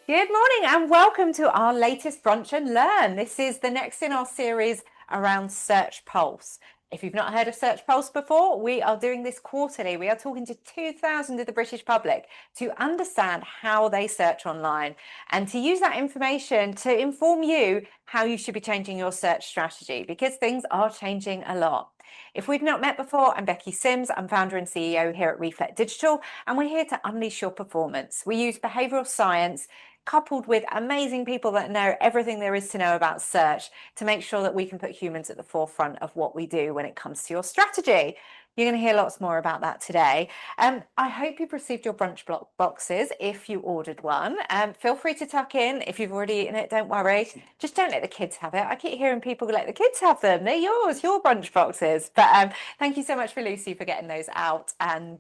Good morning and welcome to our latest Brunch and Learn. This is the next in our series around Search Pulse. If you've not heard of Search Pulse before, we are doing this quarterly. We are talking to 2,000 of the British public to understand how they search online and to use that information to inform you how you should be changing your search strategy, because things are changing a lot. If we've not met before, I'm Becky Sims. I'm founder and CEO here at Reflect Digital, and we're here to unleash your performance. We use behavioral science coupled with amazing people that know everything there is to know about search to make sure that we can put humans at the forefront of what we do when it comes to your strategy. You're going to hear lots more about that today. I hope you've received your brunch block boxes if you ordered one. Feel free to tuck in. If you've already eaten it, don't worry. Just don't let the kids have it. I keep hearing people let the kids have them. They're yours, your brunch boxes. But thank you so much for Lucy for getting those out. And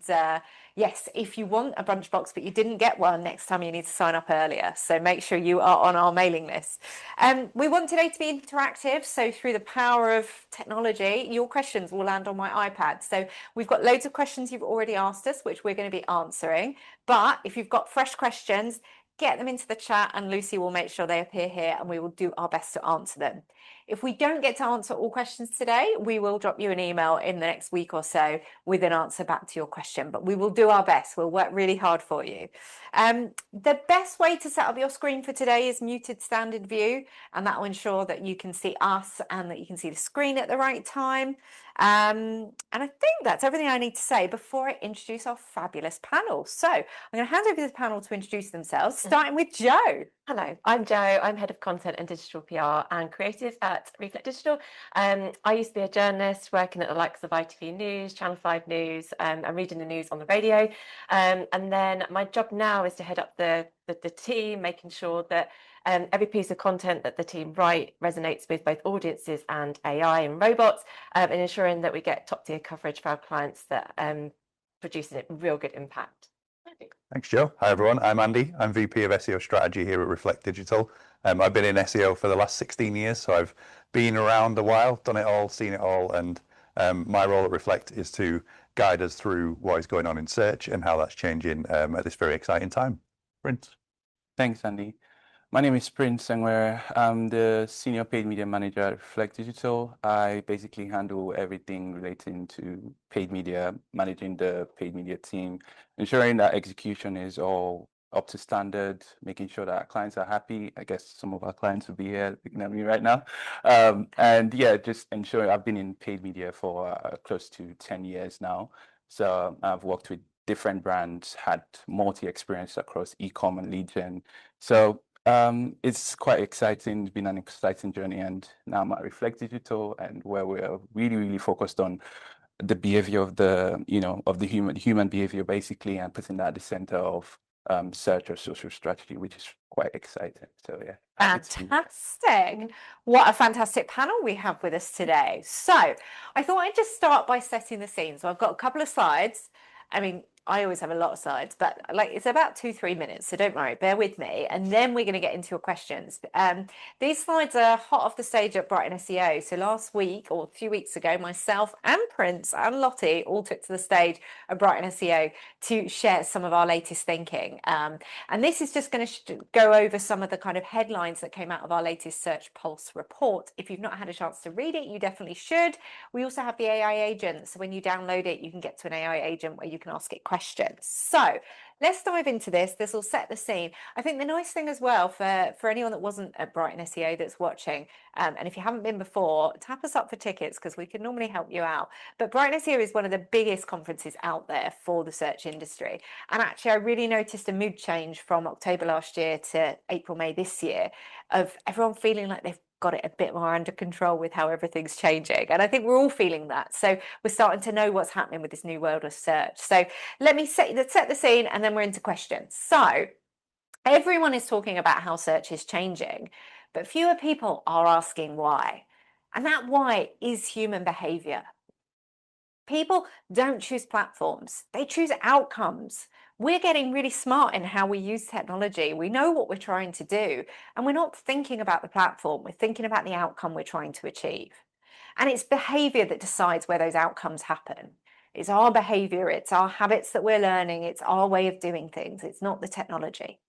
yes, if you want a brunch box but you didn't get one, next time you need to sign up earlier. So make sure you are on our mailing list. We want today to be interactive. So through the power of technology, your questions will land on my iPad. So we've got loads of questions you've already asked us, which we're going to be answering. But if you've got fresh questions, get them into the chat and Lucy will make sure they appear here and we will do our best to answer them. If we don't get to answer all questions today, we will drop you an email in the next week or so with an answer back to your question, but we will do our best. We'll work really hard for you. The best way to set up your screen for today is muted standard view, and that will ensure that you can see us and that you can see the screen at the right time. And I think that's everything I need to say before I introduce our fabulous panel. So I'm going to hand over to the panel to introduce themselves, starting with Jo. Hello, I'm Jo. I'm Head of Content and Digital PR and Creative at Reflect Digital. I used to be a journalist working at the likes of ITV News, Channel 5 News, and reading the news on the radio. And then my job now is to head up the team, making sure that every piece of content that the team write resonates with both audiences and AI and robots, and ensuring that we get top tier coverage for our clients that produces a real good impact. Thanks, Joe. Hi, everyone. I'm Andy. I'm VP of SEO Strategy here at Reflect Digital. I've been in SEO for the last 16 years, so I've been around a while, done it all, seen it all, and my role at Reflect is to guide us through what is going on in search and how that's changing at this very exciting time. Prince. Thanks, Andy. My name is Prince, and I'm the Senior Paid Media Manager at Reflect Digital. I basically handle everything relating to paid media, managing the paid media team, ensuring that execution is all up to standard, making sure that our clients are happy. I guess some of our clients will be here looking at me right now. And yeah, just ensuring I've been in paid media for close to 10 years now. So I've worked with different brands, had multi-experience across e-com and lead gen. So it's quite exciting. It's been an exciting journey, and now I'm at Reflect Digital, and where we're really focused on the behavior of the human behavior basically, and putting that at the center of search or social strategy, which is quite exciting. So yeah. Fantastic. What a fantastic panel we have with us today. So I thought I'd just start by setting the scene. So I've got a couple of slides. I mean, I always have a lot of slides, but like it's about 2-3 minutes, so don't worry, bear with me. And then we're going to get into your questions. These slides are hot off the stage at Brighton SEO. So last week or a few weeks ago, myself and Prince and Lottie all took to the stage at Brighton SEO to share some of our latest thinking. And this is just going to go over some of the kind of headlines that came out of our latest Search Pulse report. If you've not had a chance to read it, you definitely should. We also have the AI agent. So when you download it, you can get to an AI agent where you can ask it questions. So let's dive into this. This will set the scene. I think the nice thing as well for anyone that wasn't at Brighton SEO that's watching, and if you haven't been before, tap us up for tickets because we can normally help you out. But Brighton SEO is one of the biggest conferences out there for the search industry. And actually, I really noticed a mood change from October last year to April, May this year of everyone feeling like they've got it a bit more under control with how everything's changing. And I think we're all feeling that. So we're starting to know what's happening with this new world of search. So let me set the scene and then we're into questions. So everyone is talking about how search is changing, but fewer people are asking why. And that why is human behavior. People don't choose platforms, they choose outcomes. We're getting really smart in how we use technology. We know what we're trying to do, and we're not thinking about the platform. We're thinking about the outcome we're trying to achieve. And it's behavior that decides where those outcomes happen. It's our behavior, it's our habits that we're learning, it's our way of doing things. It's not the technology.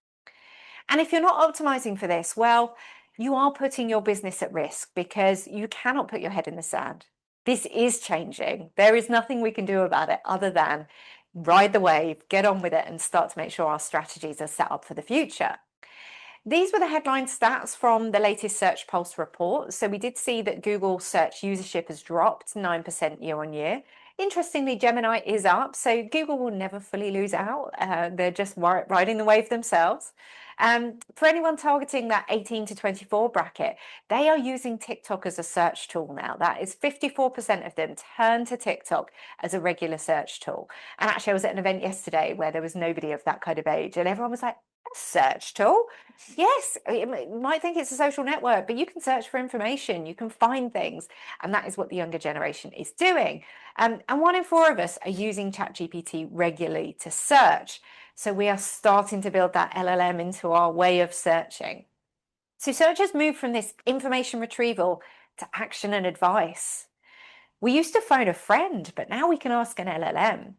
And if you're not optimizing for this, well, you are putting your business at risk because you cannot put your head in the sand. This is changing. There is nothing we can do about it other than ride the wave, get on with it, and start to make sure our strategies are set up for the future. These were the headline stats from the latest Search Pulse report. So we did see that Google search usership has dropped 9% year on year. Interestingly, Gemini is up, so Google will never fully lose out. They're just riding the wave themselves. For anyone targeting that 18 to 24 bracket, they are using TikTok as a search tool now. That is 54% of them turn to TikTok as a regular search tool. And actually, I was at an event yesterday where there was nobody of that kind of age, and everyone was like, a search tool? Yes, you might think it's a social network, but you can search for information, you can find things, and that is what the younger generation is doing. And 1 in 4 of us are using ChatGPT regularly to search. So we are starting to build that LLM into our way of searching. So search has moved from this information retrieval to action and advice. We used to phone a friend, but now we can ask an LLM.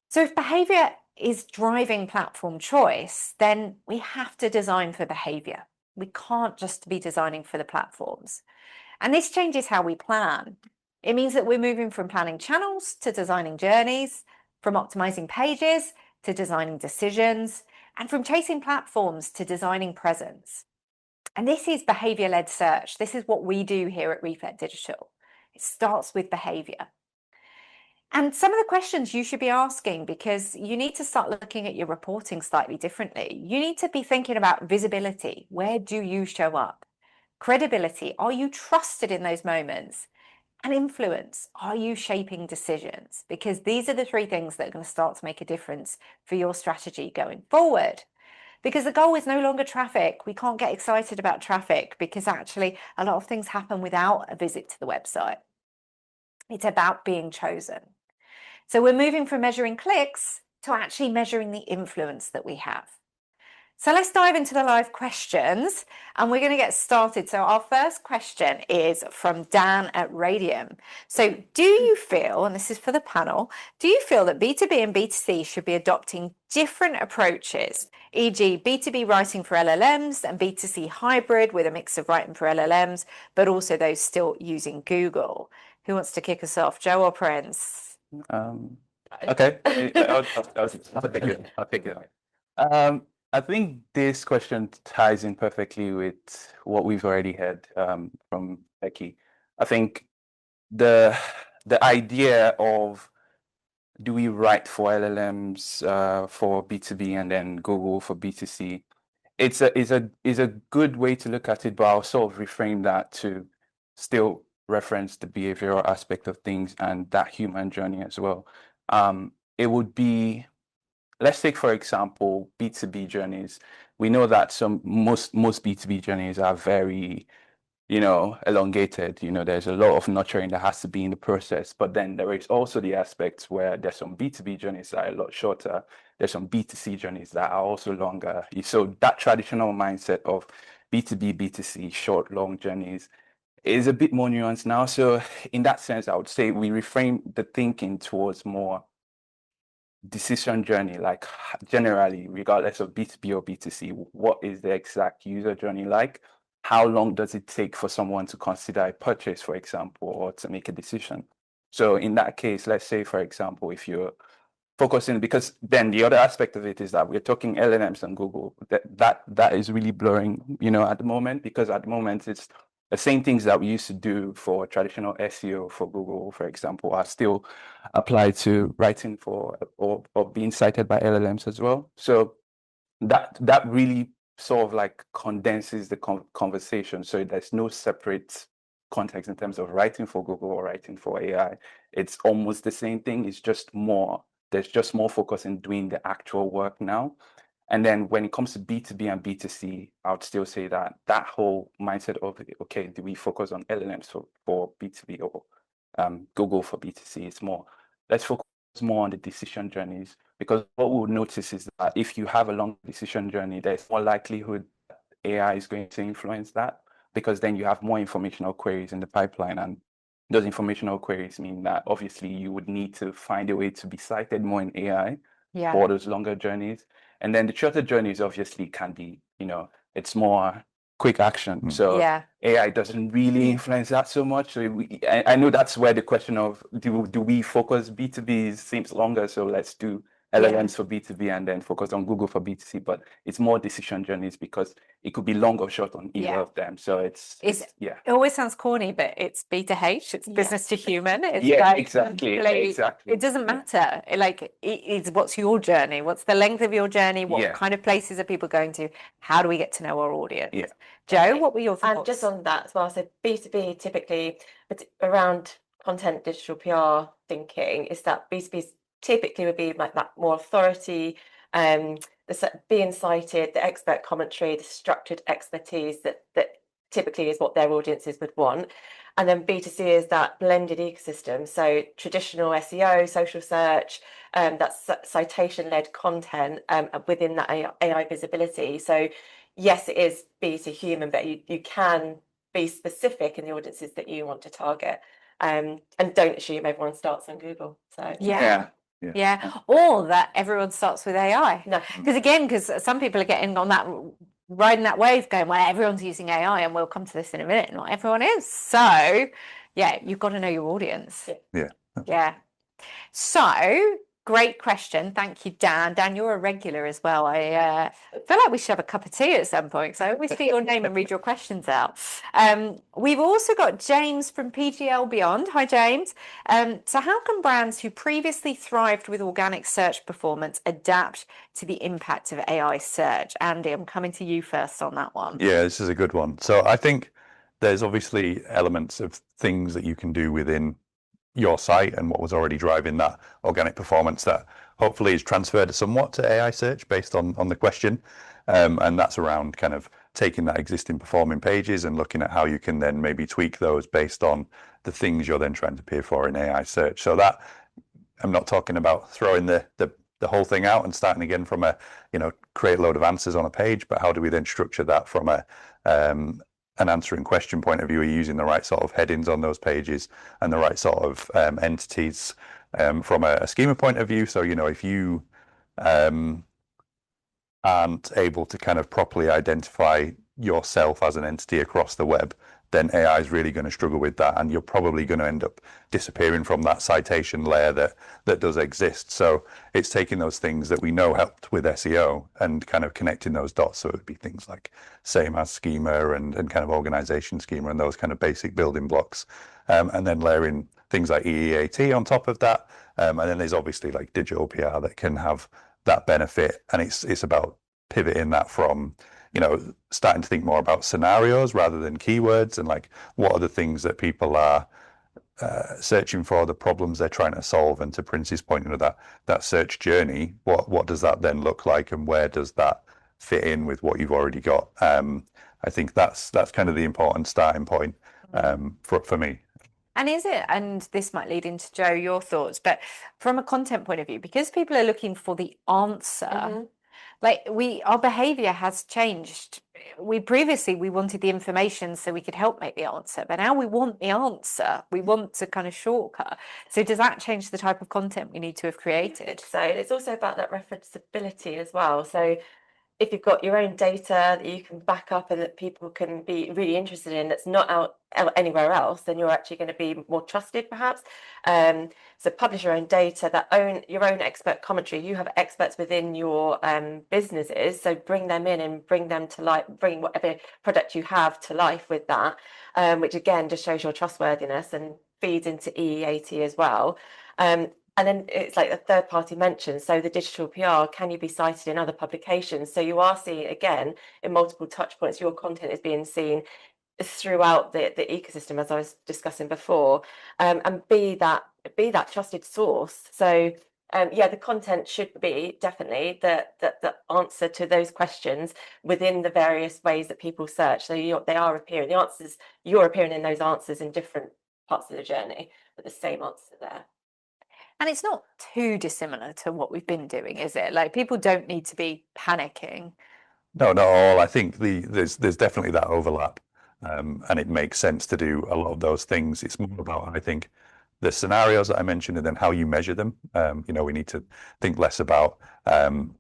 So if behavior is driving platform choice, then we have to design for behavior. We can't just be designing for the platforms. And this changes how we plan. It means that we're moving from planning channels to designing journeys, from optimizing pages to designing decisions, and from chasing platforms to designing presence. And this is behavior-led search. This is what we do here at Reflect Digital. It starts with behavior. And some of the questions you should be asking, because you need to start looking at your reporting slightly differently. You need to be thinking about visibility. Where do you show up? Credibility. Are you trusted in those moments? And influence. Are you shaping decisions? Because these are the 3 things that are going to start to make a difference for your strategy going forward. Because the goal is no longer traffic. We can't get excited about traffic because actually a lot of things happen without a visit to the website. It's about being chosen. So we're moving from measuring clicks to actually measuring the influence that we have. So let's dive into the live questions and we're going to get started. So our first question is from Dan at Radium. So do you feel, and this is for the panel, do you feel that B2B and B2C should be adopting different approaches, e.g. B2B writing for LLMs and B2C hybrid with a mix of writing for LLMs, but also those still using Google? Who wants to kick us off, Joe or Prince? Okay, I'll take it. I think this question ties in perfectly with what we've already heard from Becky. I think the idea of do we write for LLMs for B2B and then Google for B2C, it's a good way to look at it, but I'll sort of reframe that to still reference the behavioral aspect of things and that human journey as well. It would be, let's take, for example, B2B journeys. We know that most B2B journeys are very, elongated. There's a lot of nurturing that has to be in the process. But then there is also the aspects where there's some B2B journeys that are a lot shorter. There's some B2C journeys that are also longer. So that traditional mindset of B2B, B2C, short, long journeys is a bit more nuanced now. So in that sense, I would say we reframe the thinking towards more decision journey, like generally, regardless of B2B or B2C, what is the exact user journey like? How long does it take for someone to consider a purchase, for example, or to make a decision? So in that case, let's say, for example, if you're focusing, because then the other aspect of it is that we're talking LLMs and Google, that is really blurring, at the moment, because at the moment it's the same things that we used to do for traditional SEO for Google, for example, are still applied to writing for or being cited by LLMs as well. So that really sort of like condenses the conversation. So there's no separate context in terms of writing for Google or writing for AI. It's almost the same thing. It's just more, there's just more focus in doing the actual work now. And then when it comes to B2B and B2C, I would still say that whole mindset of, okay, do we focus on LLMs for B2B or Google for B2C? It's more, let's focus more on the decision journeys, because what we'll notice is that if you have a long decision journey, there's more likelihood AI is going to influence that, because then you have more informational queries in the pipeline. And those informational queries mean that obviously you would need to find a way to be cited more in AI for those longer journeys. And then the shorter journeys obviously can be, it's more quick action. So Yeah. AI doesn't really influence that so much. So I know that's where the question of do we focus B2B seems longer. So let's do LLMs for B2B and then focus on Google for B2C. But it's more decision journeys because it could be long or short on either of them. So it's it always sounds corny, but it's B2H, it's business to human. It's exactly. It doesn't matter. It's what's your journey? What's the length of your journey? What kind of places are people going to? How do we get to know our audience? Joe, what were your thoughts? And just on that as well, so B2B typically, but around content digital PR thinking, is that B2B typically would be like that more authority, being cited, the expert commentary, the structured expertise that typically is what their audiences would want. And then B2C is that blended ecosystem. So traditional SEO, social search, that's citation-led content within that AI visibility. So yes, it is B to human, but you can be specific in the audiences that you want to target. And don't assume everyone starts on Google. So or that everyone starts with AI. No. Because some people are getting on that, riding that wave, going, well, everyone's using AI, and we'll come to this in a minute. Not everyone is. So you've got to know your audience. Yeah. So great question. Thank you, Dan. Dan, you're a regular as well. I feel like we should have a cup of tea at some point, because I always see your name and read your questions out. We've also got James from PGL Beyond. Hi, James. So how can brands who previously thrived with organic search performance adapt to the impact of AI search? Andy, I'm coming to you first on that one. Yeah, this is a good one. So I think there's obviously elements of things that you can do within your site and what was already driving that organic performance that hopefully is transferred somewhat to AI search based on the question. And that's around kind of taking that existing performing pages and looking at how you can then maybe tweak those based on the things you're then trying to appear for in AI search. So that I'm not talking about throwing the whole thing out and starting again from a, create a load of answers on a page, but how do we then structure that from an answering question point of view? Are you using the right sort of headings on those pages and the right sort of entities from a schema point of view? So, if you aren't able to kind of properly identify yourself as an entity across the web, then AI is really going to struggle with that, and you're probably going to end up disappearing from that citation layer that does exist. So it's taking those things that we know helped with SEO and kind of connecting those dots. So it would be things like same as schema and kind of organization schema and those kind of basic building blocks, and then layering things like EEAT on top of that. And then there's obviously like digital PR that can have that benefit, and it's about pivoting that from starting to think more about scenarios rather than keywords, and like what are the things that people are searching for, the problems they're trying to solve. And to Prince's point, that search journey, what does that then look like, and where does that fit in with what you've already got? I think that's kind of the important starting point for me. And and this might lead into Joe, your thoughts, but from a content point of view, because people are looking for the answer, our behavior has changed. We previously wanted the information so we could help make the answer, but now we want the answer. We want to kind of shortcut. So does that change the type of content we need to have created? So it's also about that referenceability as well. So if you've got your own data that you can back up and that people can be really interested in, that's not out anywhere else, then you're actually going to be more trusted, perhaps. So publish your own data, your own expert commentary. You have experts within your businesses, so bring them in and bring them to life, bring whatever product you have to life with that, which again just shows your trustworthiness and feeds into EEAT as well. And then it's like a third party mention. So the digital PR, can you be cited in other publications? So you are seeing, again, in multiple touch points, your content is being seen throughout the ecosystem, as I was discussing before, and be that trusted source. So the content should be definitely the answer to those questions within the various ways that people search. So they are appearing, you're appearing in those answers in different parts of the journey, but the same answer there. And it's not too dissimilar to what we've been doing, is it? Like, people don't need to be panicking. No, not at all. I think there's definitely that overlap, and it makes sense to do a lot of those things. It's more about, I think, the scenarios that I mentioned and then how you measure them. We need to think less about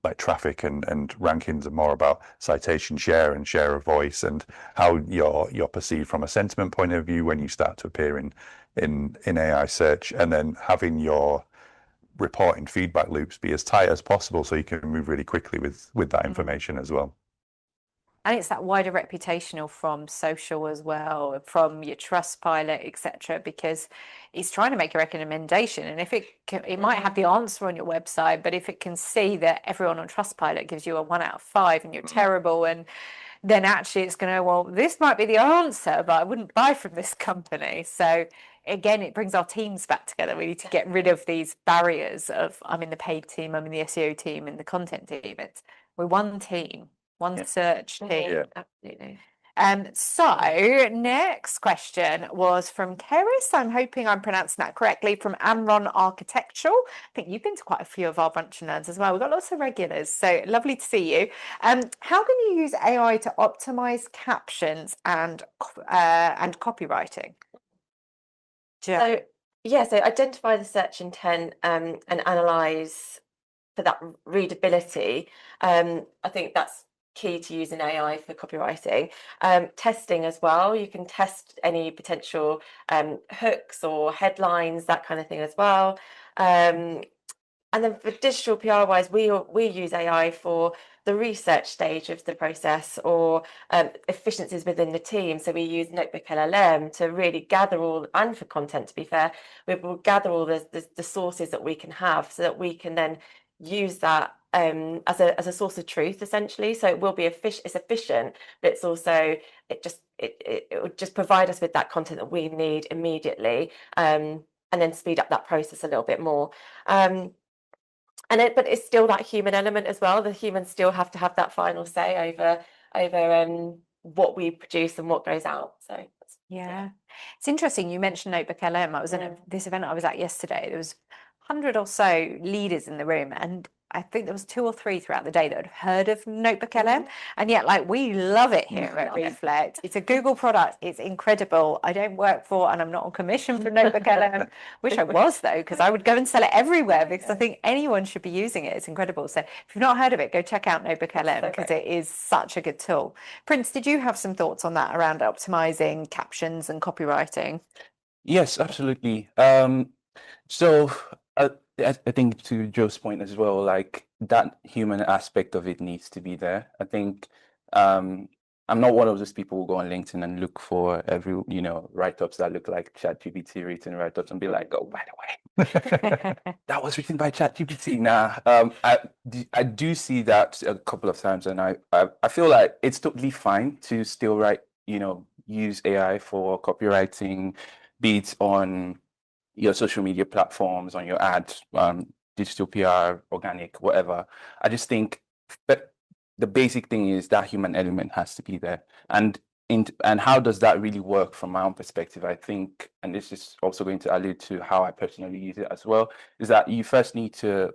like traffic and rankings and more about citation share and share of voice and how you're perceived from a sentiment point of view when you start to appear in AI search, and then having your reporting feedback loops be as tight as possible so you can move really quickly with that information as well. And it's that wider reputational from social as well, from your Trustpilot, etc., because it's trying to make a recommendation. And if it might have the answer on your website, but if it can see that everyone on Trustpilot gives you a 1 out of 5 and you're terrible, and then actually it's going to, well, this might be the answer, but I wouldn't buy from this company. So again, it brings our teams back together. We need to get rid of these barriers of I'm in the paid team, I'm in the SEO team, and the content team. We're one team. One search team. Yeah. Absolutely. So next question was from Keris. I'm hoping I'm pronouncing that correctly, from Amron Architectural. I think you've been to quite a few of our Brunch and Learns as well. We've got lots of regulars, so lovely to see you. How can you use AI to optimize captions and copywriting? So identify the search intent and analyze for that readability. I think that's key to using AI for copywriting. Testing as well. You can test any potential hooks or headlines, that kind of thing as well. And then for digital PR wise, we use AI for the research stage of the process, or efficiencies within the team. So we use Notebook LLM to really gather all, and for content, to be fair, we will gather all the sources that we can have, so that we can then use that as a source of truth, essentially. So it will be it's efficient, but it's also it would just provide us with that content that we need immediately, and then speed up that process a little bit more. But it's still that human element as well. The humans still have to have that final say over what we produce and what goes out. So yeah, it's interesting you mentioned Notebook LM. I was in this event I was at yesterday. There was 100 or so leaders in the room, and I think there was 2 or 3 throughout the day that had heard of Notebook LM, and yet like we love it here at Reflect. It's a Google product. It's incredible. I don't work for, and I'm not on commission for Notebook LM. Wish I was though, because I would go and sell it everywhere, because I think anyone should be using it. It's incredible. So if you've not heard of it, go check out Notebook LM, because it is such a good tool. Prince, did you have some thoughts on that around optimizing captions and copywriting? Yes, absolutely. So I think to Joe's point as well, like that human aspect of it needs to be there. I think I'm not one of those people who go on LinkedIn and look for every, write-ups that look like ChatGPT written write-ups and be like, oh, by the way, that was written by ChatGPT. Nah, I do see that a couple of times, and I feel like it's totally fine to still write, use AI for copywriting, be it on your social media platforms, on your ads, digital PR, organic, whatever. I just think that the basic thing is that human element has to be there. And how does that really work from my own perspective? I think, and this is also going to allude to how I personally use it as well, is that you first need to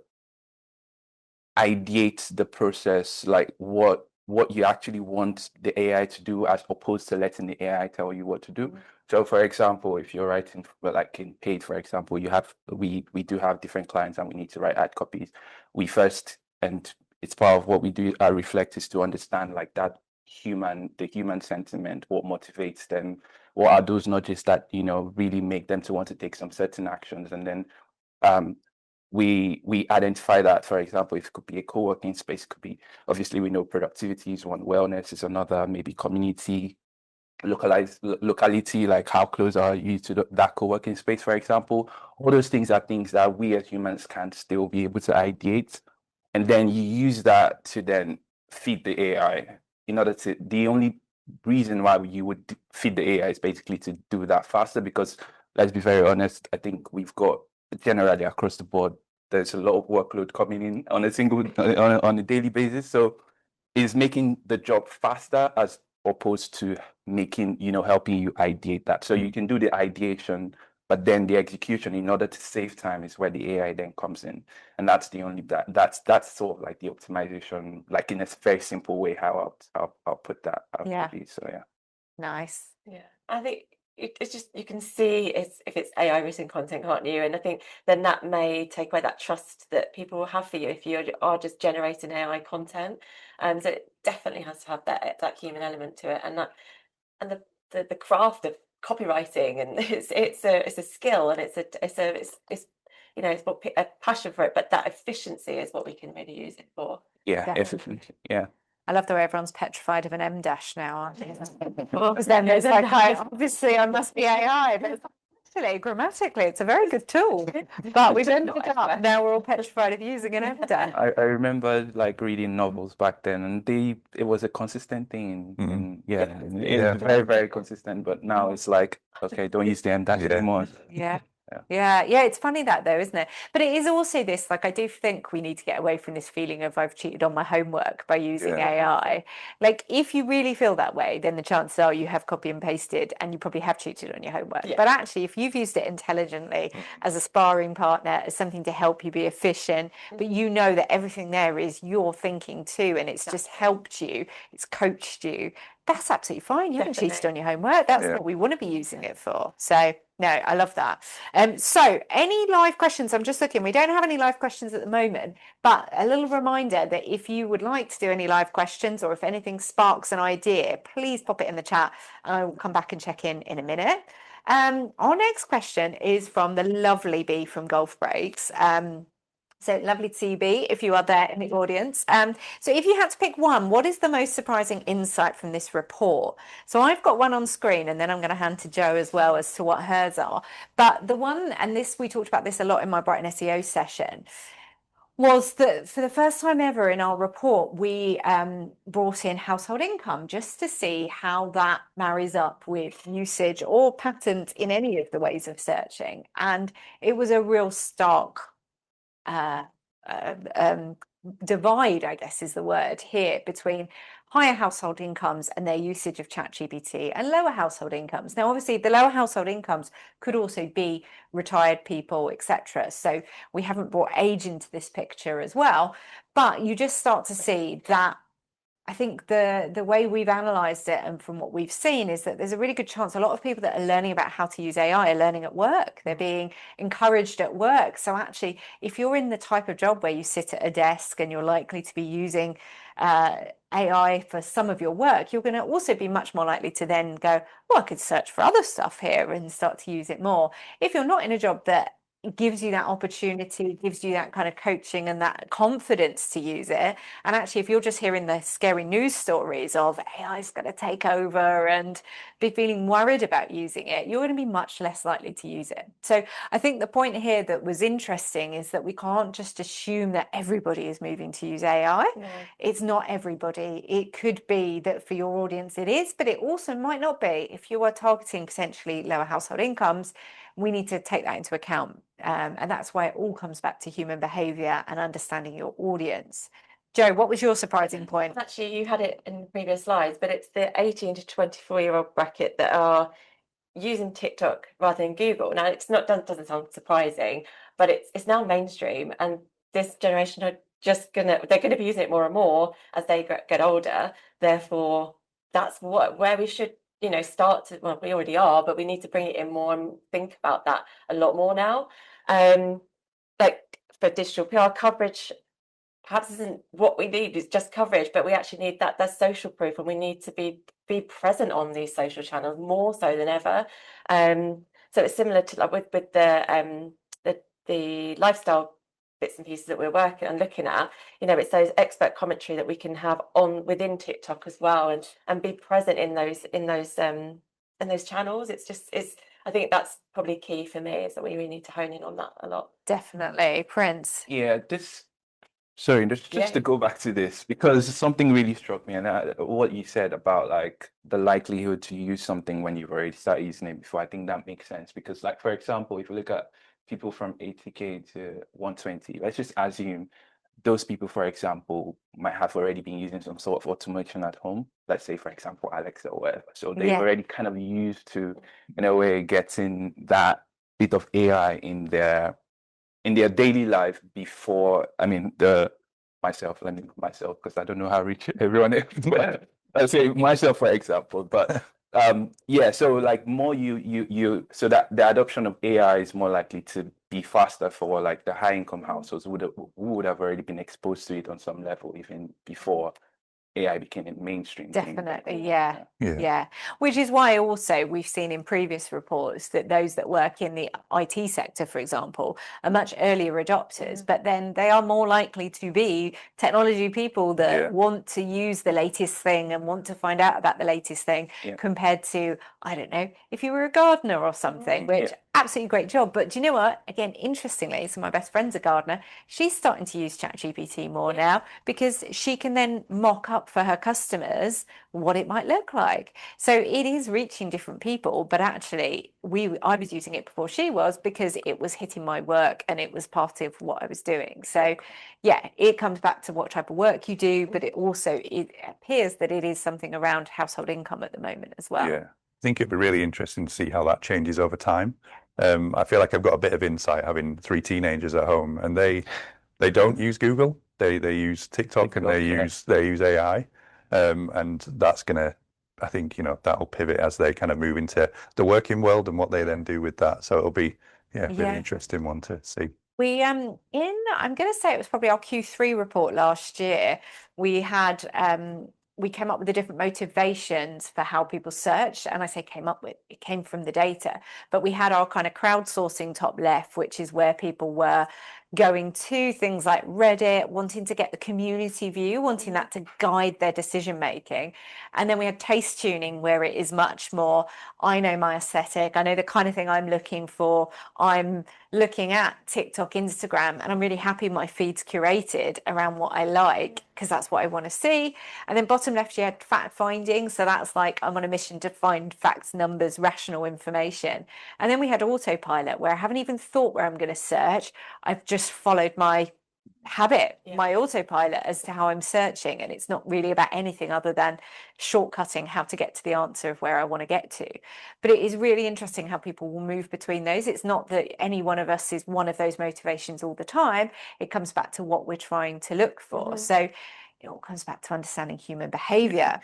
ideate the process, like what you actually want the AI to do, as opposed to letting the AI tell you what to do. So for example, if you're writing, like in paid, for example, we do have different clients and we need to write ad copies. We first, and it's part of what we do at Reflect, is to understand like the human sentiment, what motivates them, what are those nudges that, really make them to want to take some certain actions. And then we identify that, for example, if it could be a co-working space, it could be, obviously we know productivity is one, wellness is another, maybe community, locality, like how close are you to that co-working space, for example. All those things are things that we as humans can still be able to ideate, and then you use that to then feed the AI. The only reason why you would feed the AI is basically to do that faster, because let's be very honest, I think we've got, generally across the board, there's a lot of workload coming in on a daily basis. So it's making the job faster as opposed to helping you ideate that. So you can do the ideation, but then the execution, in order to save time, is where the AI then comes in. And that's that's sort of like the optimization, like in a very simple way, how I'll put that. Yeah. So yeah. Nice. Yeah, I think it's just, you can see if it's AI written content, can't you? And I think then that may take away that trust that people will have for you if you are just generating AI content. So it definitely has to have that human element to it, and the craft of copywriting, and it's a skill, and it's you know, it's a passion for it, but that efficiency is what we can really use it for. Yeah, Definitely. efficient. Yeah. I love the way everyone's petrified of an M dash now, aren't they? Well, Then it's like, obviously I must be AI, but actually grammatically it's a very good tool. But we've ended up now we're all petrified of using an M dash. I remember like reading novels back then, and it was a consistent thing. It's very, very consistent. But now it's like, okay, don't use the M dash anymore. Yeah, it's funny that though, isn't it? But it is also this, like, I do think we need to get away from this feeling of I've cheated on my homework by using AI. Like, if you really feel that way, then the chances are you have copy and pasted and you probably have cheated on your homework. But actually, if you've used it intelligently as a sparring partner, as something to help you be efficient, but you know that everything there is your thinking too, and it's just helped you, it's coached you, that's absolutely fine. You haven't cheated on your homework. That's what we want to be using it for. So no, I love that. So any live questions? I'm just looking. We don't have any live questions at the moment, but a little reminder that if you would like to do any live questions, or if anything sparks an idea, please pop it in the chat and I will come back and check in a minute. Our next question is from the lovely Bee from Golf Breaks. So lovely to see you, B, if you are there in the audience. So if you had to pick one, what is the most surprising insight from this report? So I've got one on screen, and then I'm going to hand to Jo as well as to what hers are. But the one, and this, we talked about this a lot in my Brighton SEO session, was that for the first time ever in our report, we brought in household income just to see how that marries up with usage or pattern in any of the ways of searching. And it was a real stark divide, I guess is the word here, between higher household incomes and their usage of ChatGPT and lower household incomes. Now, obviously, the lower household incomes could also be retired people, etc. So we haven't brought age into this picture as well, but you just start to see that. I think the way we've analysed it and from what we've seen is that there's a really good chance a lot of people that are learning about how to use AI are learning at work. They're being encouraged at work. So actually, if you're in the type of job where you sit at a desk and you're likely to be using AI for some of your work, you're going to also be much more likely to then go, well, I could search for other stuff here and start to use it more. If you're not in a job that gives you that opportunity, gives you that kind of coaching and that confidence to use it. And actually, if you're just hearing the scary news stories of AI is going to take over and be feeling worried about using it, you're going to be much less likely to use it. So I think the point here that was interesting is that we can't just assume that everybody is moving to use AI. No. It's not everybody. It could be that for your audience it is, but it also might not be. If you are targeting potentially lower household incomes, we need to take that into account. And that's why it all comes back to human behavior and understanding your audience. Jo, what was your surprising point? Actually, you had it in the previous slides, but it's the 18 to 24-year-old bracket that are using TikTok rather than Google. Now, doesn't sound surprising, but it's now mainstream, and this generation are they're gonna be using it more and more as they get older. Therefore, that's where we should, you know, start to, well, we already are, but we need to bring it in more and think about that a lot more now. Like for digital PR coverage, perhaps isn't what we need is just coverage, but we actually need that social proof, and we need to be present on these social channels more so than ever. So it's similar to like with the lifestyle bits and pieces that we're working and looking at. You know, it's those expert commentary that we can have on within TikTok as well, and be present in those channels. I think that's probably key for me, is that we really need to hone in on that a lot. Definitely. Prince. Yeah, sorry, just to go back to this, because something really struck me, and what you said about like the likelihood to use something when you've already started using it before. I think that makes sense, because like, for example, if you look at people from 80K to 120, let's just assume those people, for example, might have already been using some sort of automation at home. Let's say, for example, Alexa or whatever. So they've already kind of used to, in a way, getting that bit of AI in their daily life before. I mean, myself, because I don't know how rich everyone is. But let's say myself, for example. But Yeah, so like more so that the adoption of AI is more likely to be faster for like the high income households who would have already been exposed to it on some level even before AI became a mainstream thing. Definitely, yeah. Yeah. Yeah, which is why also we've seen in previous reports that those that work in the IT sector, for example, are much earlier adopters, but then they are more likely to be technology people that Yeah. want to use the latest thing and want to find out about the latest thing Yeah. compared to, I don't know, if you were a gardener or something, which absolutely great job. But do you know what? Again, interestingly, so my best friend's a gardener. She's starting to use ChatGPT more now because she can then mock up for her customers what it might look like. So it is reaching different people, but actually I was using it before she was because it was hitting my work and it was part of what I was doing. So yeah, it comes back to what type of work you do, but it appears that it is something around household income at the moment as well. Yeah, I think it'd be really interesting to see how that changes over time. I feel like I've got a bit of insight having 3 teenagers at home, and they don't use Google. They use TikTok and they use AI, and that's gonna, I think, that'll pivot as they kind of move into the working world and what they then do with that. So it'll be really interesting one to see. I'm going to say it was probably our Q3 report last year. We had we came up with the different motivations for how people searched, and I say came up with, it came from the data, but we had our kind of crowdsourcing top left, which is where people were going to things like Reddit, wanting to get the community view, wanting that to guide their decision making. And then we had taste tuning, where it is much more, I know my aesthetic, I know the kind of thing I'm looking for. I'm looking at TikTok, Instagram, and I'm really happy my feed's curated around what I like because that's what I want to see. And then bottom left, you had fact finding. So that's like, I'm on a mission to find facts, numbers, rational information. And then we had autopilot, where I haven't even thought where I'm going to search. I've just followed my habit, my autopilot as to how I'm searching, and it's not really about anything other than shortcutting how to get to the answer of where I want to get to. But it is really interesting how people will move between those. It's not that any one of us is one of those motivations all the time. It comes back to what we're trying to look for. So it all comes back to understanding human behavior.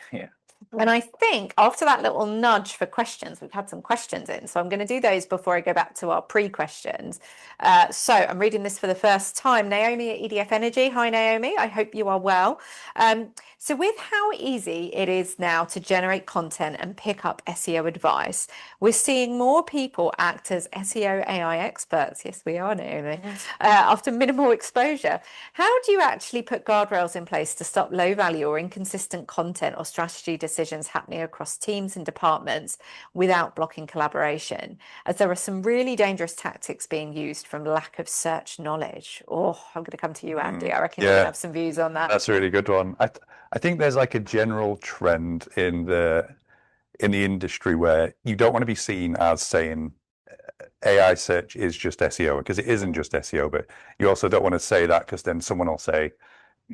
And I think after that little nudge for questions, we've had some questions in. So I'm going to do those before I go back to our pre-questions. So I'm reading this for the first time. Naomi at EDF Energy. Hi, Naomi. I hope you are well. So with how easy it is now to generate content and pick up SEO advice, we're seeing more people act as SEO AI experts. Yes, we are, Naomi. After minimal exposure. How do you actually put guardrails in place to stop low value or inconsistent content or strategy decisions happening across teams and departments without blocking collaboration, as there are some really dangerous tactics being used from lack of search knowledge? Oh, I'm going to come to you, Andy. I reckon you're going to have some views on that. That's a really good one. I think there's like a general trend in the industry where you don't want to be seen as saying AI search is just SEO, because it isn't just SEO, but you also don't want to say that because then someone will say,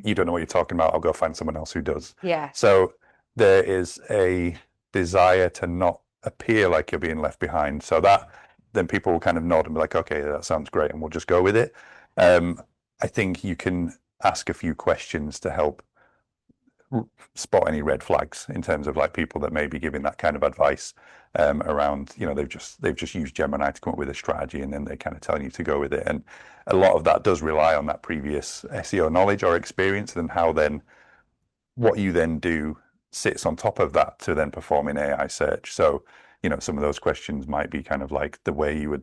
you don't know what you're talking about, I'll go find someone else who does. Yeah. So there is a desire to not appear like you're being left behind. So that then people will kind of nod and be like, okay, that sounds great, and we'll just go with it. I think you can ask a few questions to help spot any red flags in terms of like people that may be giving that kind of advice around, they've just used Gemini to come up with a strategy, and then they kind of telling you to go with it. And a lot of that does rely on that previous SEO knowledge or experience, and how then what you then do sits on top of that to then perform in AI search. So, some of those questions might be kind of like the way you would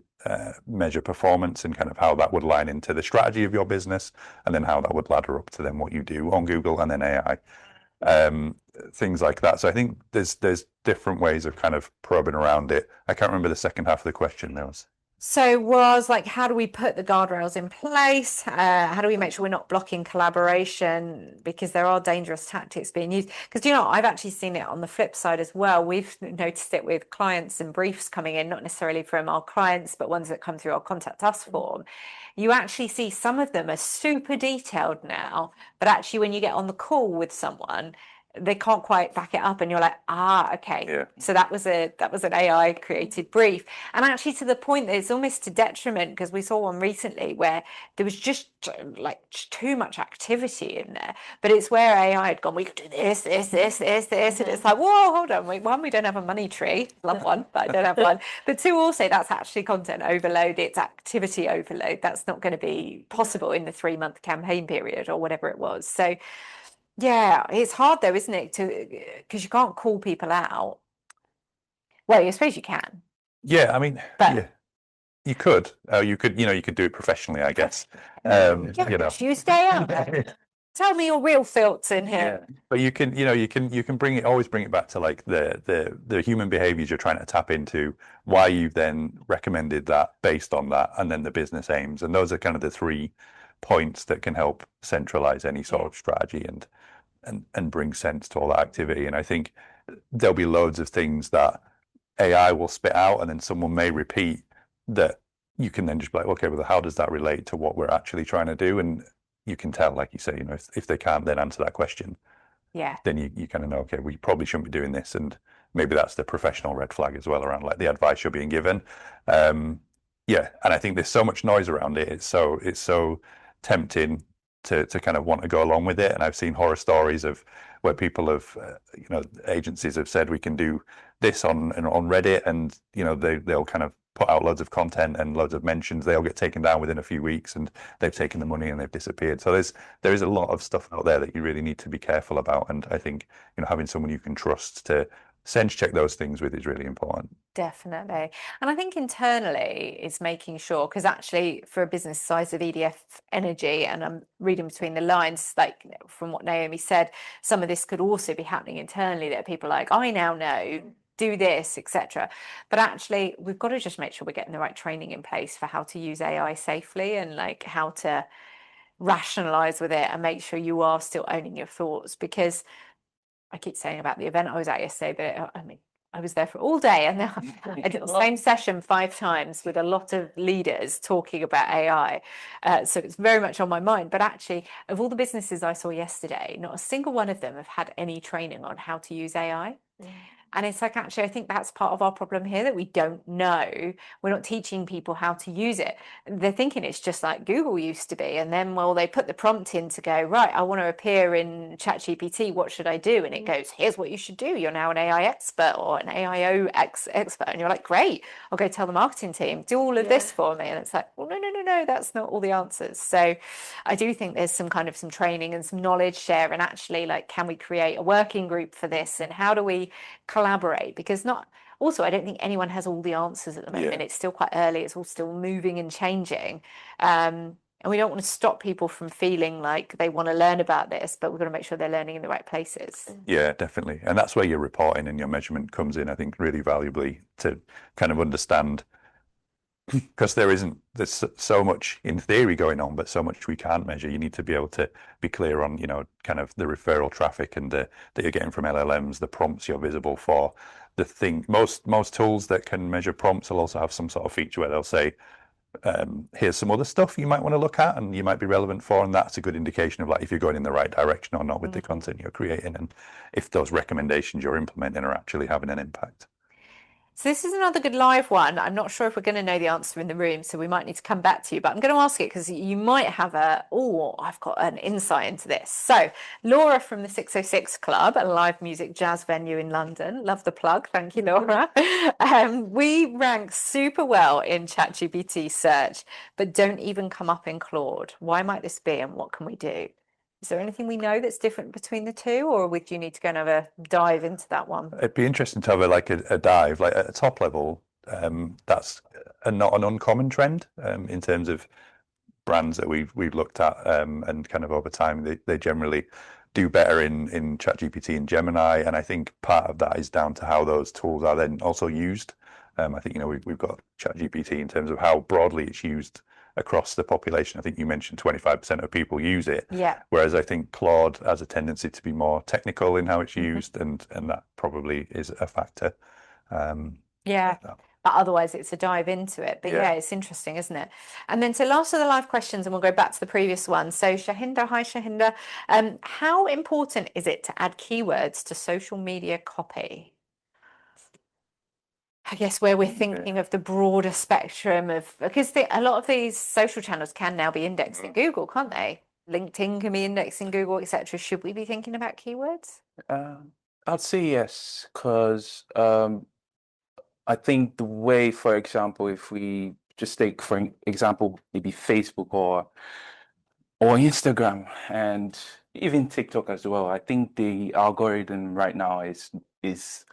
measure performance, and kind of how that would line into the strategy of your business, and then how that would ladder up to then what you do on Google and then AI. Things like that. So I think there's different ways of kind of probing around it. I can't remember the second half of the question. There was. So was like, how do we put the guardrails in place? How do we make sure we're not blocking collaboration, because there are dangerous tactics being used? Because, I've actually seen it on the flip side as well. We've noticed it with clients and briefs coming in, not necessarily from our clients, but ones that come through our Contact Us form. You actually see some of them are super detailed now, but actually when you get on the call with someone, they can't quite back it up, and you're like, okay. Yeah. So that was an AI created brief, and actually to the point that it's almost to detriment, because we saw one recently where there was just like too much activity in there, but it's where AI had gone, we could do this, and it's like, whoa, hold on, wait, one, we don't have a money tree, love one, but I don't have one, but two, also that's actually content overload, it's activity overload, that's not going to be possible in the 3-month campaign period or whatever it was. So yeah, it's hard though, isn't it? Because you can't call people out. Well, I suppose you can, Yeah, I mean, but yeah, you could. You could do it professionally, I guess. yeah, You know. Tuesday out. Tell me your real thoughts in here. Yeah, but you can always bring it back to like the human behaviors you're trying to tap into, why you've then recommended that based on that, and then the business aims, and those are kind of the 3 points that can help centralize any sort of strategy and bring sense to all that activity. And I think there'll be loads of things that AI will spit out, and then someone may repeat that you can then just be like, okay, well, how does that relate to what we're actually trying to do? And you can tell, like you say, if they can't then answer that question, Yeah, then you kind of know, okay, we probably shouldn't be doing this. And maybe that's the professional red flag as well around like the advice you're being given. Yeah, and I think there's so much noise around it. It's so tempting to kind of want to go along with it. And I've seen horror stories of where people have, agencies have said we can do this on Reddit, and they'll kind of put out loads of content and loads of mentions. They all get taken down within a few weeks, and they've taken the money and they've disappeared. So there is a lot of stuff out there that you really need to be careful about. And I think having someone you can trust to sense check those things with is really important. definitely. And I think internally is making sure, because actually for a business size of EDF Energy, and I'm reading between the lines, like from what Naomi said, some of this could also be happening internally, that people are like, I now know, do this, etc. But actually we've got to just make sure we're getting the right training in place for how to use AI safely, and like how to rationalize with it, and make sure you are still owning your thoughts. Because I keep saying about the event I was at yesterday, but I mean, I was there for all day, and I did the same session 5 times with a lot of leaders talking about AI. So it's very much on my mind. But actually, of all the businesses I saw yesterday, not a single one of them have had any training on how to use AI. And it's like, actually, I think that's part of our problem here, that we don't know. We're not teaching people how to use it. They're thinking it's just like Google used to be. And then, well, they put the prompt in to go, right, I want to appear in ChatGPT. What should I do? And it goes, here's what you should do. You're now an AI expert or an AIO expert. And you're like, great, I'll go tell the marketing team, do all of this for me. And it's like, well, no, that's not all the answers. So I do think there's some training and some knowledge share. And actually, like, can we create a working group for this? And how do we collaborate? Because I don't think anyone has all the answers at the moment. It's still quite early, it's all still moving and changing, and we don't want to stop people from feeling like they want to learn about this, but we've got to make sure they're learning in the right places. Yeah, definitely. And that's where your reporting and your measurement comes in, I think, really valuably, to kind of understand, because there's so much in theory going on, but so much we can't measure. You need to be able to be clear on, kind of the referral traffic and that you're getting from LLMs, the prompts you're visible for. The thing, most tools that can measure prompts will also have some sort of feature where they'll say, here's some other stuff you might want to look at and you might be relevant for, and that's a good indication of like if you're going in the right direction or not with the content you're creating, and if those recommendations you're implementing are actually having an impact. So this is another good live one. I'm not sure if we're going to know the answer in the room, so we might need to come back to you, but I'm going to ask it because you might have I've got an insight into this. So Laura from the 606 Club, a live music jazz venue in London. Love the plug. Thank you, Laura. We rank super well in ChatGPT search, but don't even come up in Claude. Why might this be, and what can we do? Is there anything we know that's different between the two, or would you need to go and have a dive into that one? It'd be interesting to have a dive, like at a top level. That's not an uncommon trend in terms of brands that we've looked at, and kind of over time they generally do better in ChatGPT and Gemini, and I think part of that is down to how those tools are then also used. I think we've got ChatGPT in terms of how broadly it's used across the population. I think you mentioned 25% of people use it. Yeah. Whereas I think Claude has a tendency to be more technical in how it's used, and that probably is a factor. Yeah. but otherwise it's a dive into it. But yeah, it's interesting, isn't it? And then so last of the live questions, and we'll go back to the previous one. So Shahinda, hi Shahinda, how important is it to add keywords to social media copy? I guess where we're thinking of the broader spectrum of, because a lot of these social channels can now be indexed in Google, can't they? LinkedIn can be indexed in Google, etc. Should we be thinking about keywords? I'd say yes, because I think the way, for example, if we just take, for example, maybe Facebook or Instagram and even TikTok as well, I think the algorithm right now is it's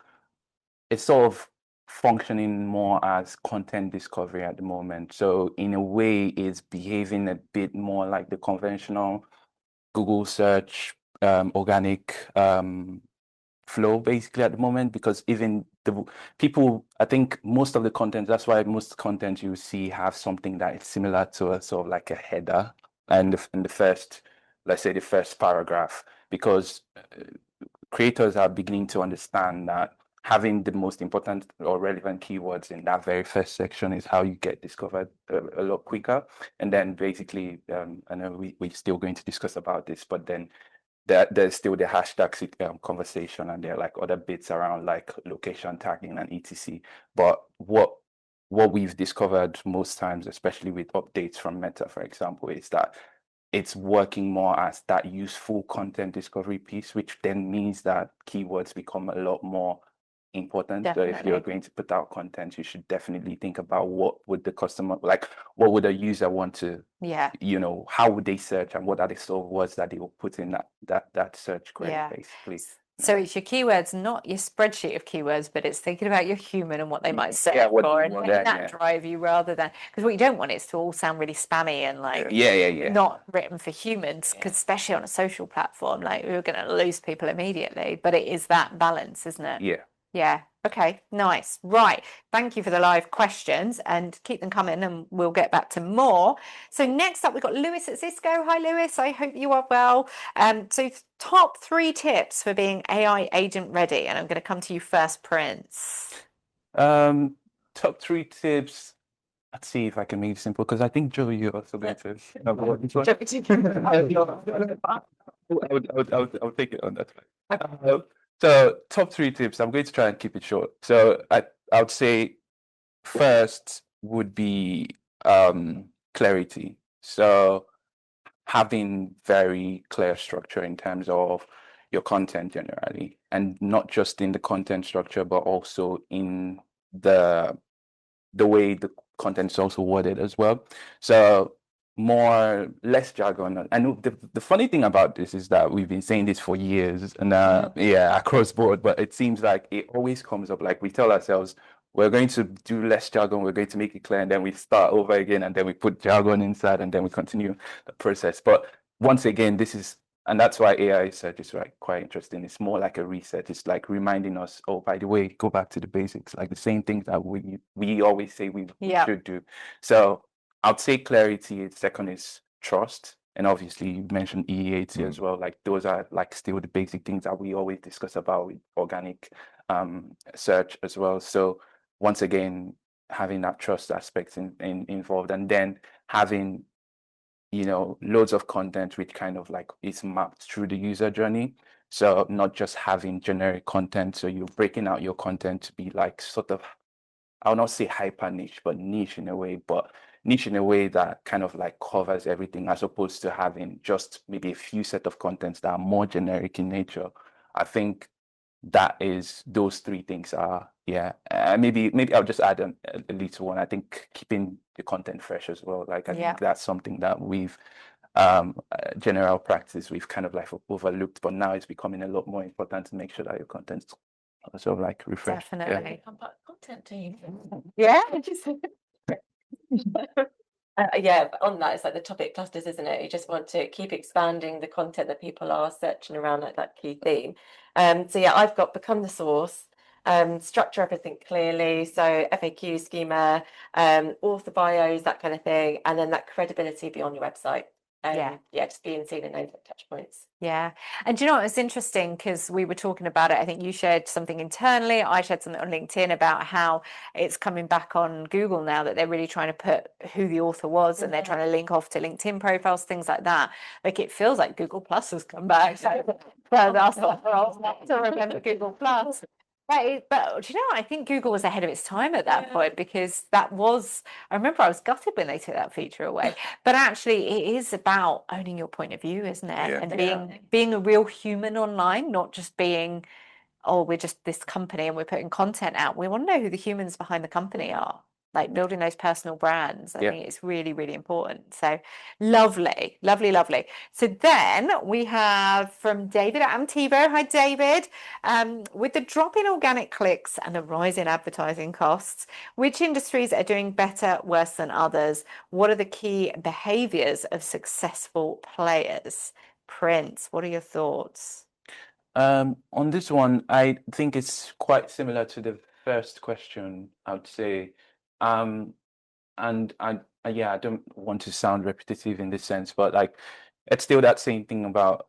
sort of functioning more as content discovery at the moment. So in a way, it's behaving a bit more like the conventional Google search, organic flow basically at the moment, because even the people, I think most of the content, that's why most content you see have something that is similar to a sort of like a header and in the first, let's say the first paragraph, because creators are beginning to understand that having the most important or relevant keywords in that very first section is how you get discovered a lot quicker. And then basically, I know we're still going to discuss about this, but then there's still the hashtag conversation, and there are like other bits around like location tagging and etc. But what we've discovered most times, especially with updates from Meta, for example, is that it's working more as that useful content discovery piece, which then means that keywords become a lot more important. Definitely. So if you're going to put out content, you should definitely think about what would the customer, like what would a user want to, how would they search, and what are the sort of words that they will put in that search query, basically. So it's your keywords, not your spreadsheet of keywords, but it's thinking about your human and what they might search for, and letting that drive you, rather than, because what you don't want is to all sound really spammy and like not written for humans, because especially on a social platform, like we're going to lose people immediately. But it is that balance, isn't it? Yeah. Okay, nice. Right. Thank you for the live questions, and keep them coming and we'll get back to more. So next up, we've got Lewis at Cisco. Hi, Lewis. I hope you are well. So top 3 tips for being AI agent ready. And I'm going to come to you first, Prince. Top 3 tips. Let's see if I can make it simple, because I think, Joe, you're also going to. I'll take it on that. So top 3 tips. I'm going to try and keep it short. So I would say first would be clarity. So having very clear structure in terms of your content generally, and not just in the content structure, but also in the way the content is also worded as well. So less jargon. And the funny thing about this is that we've been saying this for years, and across board, but it seems like it always comes up. Like we tell ourselves, we're going to do less jargon, we're going to make it clear, and then we start over again, and then we put jargon inside, and then we continue the process. But once again, and that's why AI search is quite interesting. It's more like a reset. It's like reminding us, oh, by the way, go back to the basics, like the same things that we always say we should do. So I'd say clarity. Second is trust. And obviously you mentioned EEAT as well. Like those are like still the basic things that we always discuss about with organic search as well. So once again, having that trust aspect involved, and then having loads of content which kind of like is mapped through the user journey. So not just having generic content. So you're breaking out your content to be like sort of, I'll not say hyper niche, but niche in a way that kind of like covers everything, as opposed to having just maybe a few set of contents that are more generic in nature. I think those 3 things are, maybe I'll just add a little one. I think keeping the content fresh as well. Like I think that's something that we've general practice we've kind of like overlooked, but now it's becoming a lot more important to make sure that your content's sort of like refreshed. Definitely. Content team. Yeah. But on that, it's like the topic clusters, isn't it? You just want to keep expanding the content that people are searching around, like that key theme. So yeah, I've got become the source, structure everything clearly. So FAQ schema, author bios, that kind of thing, and then that credibility beyond your website. Just being seen in those touch points. Yeah. And do you know what? It's interesting because we were talking about it. I think you shared something internally. I shared something on LinkedIn about how it's coming back on Google now that they're really trying to put who the author was and they're trying to link off to LinkedIn profiles, things like that. Like it feels like Google Plus has come back. So that's what to remember Google Plus. But do you know, I think Google was ahead of its time at that point because that was, I remember I was gutted when they took that feature away. But actually, it is about owning your point of view, isn't it? Yeah. And being a real human online, not just being, oh, we're just this company and we're putting content out. We want to know who the humans behind the company are. Like building those personal brands. I think it's really, really important. So lovely, lovely, lovely. So then we have from David at Amtivo. Hi, David. With the drop in organic clicks and the rise in advertising costs, which industries are doing better, worse than others? What are the key behaviors of successful players? Prince, what are your thoughts? On this one, I think it's quite similar to the first question, I would say. And I don't want to sound repetitive in this sense, but like it's still that same thing about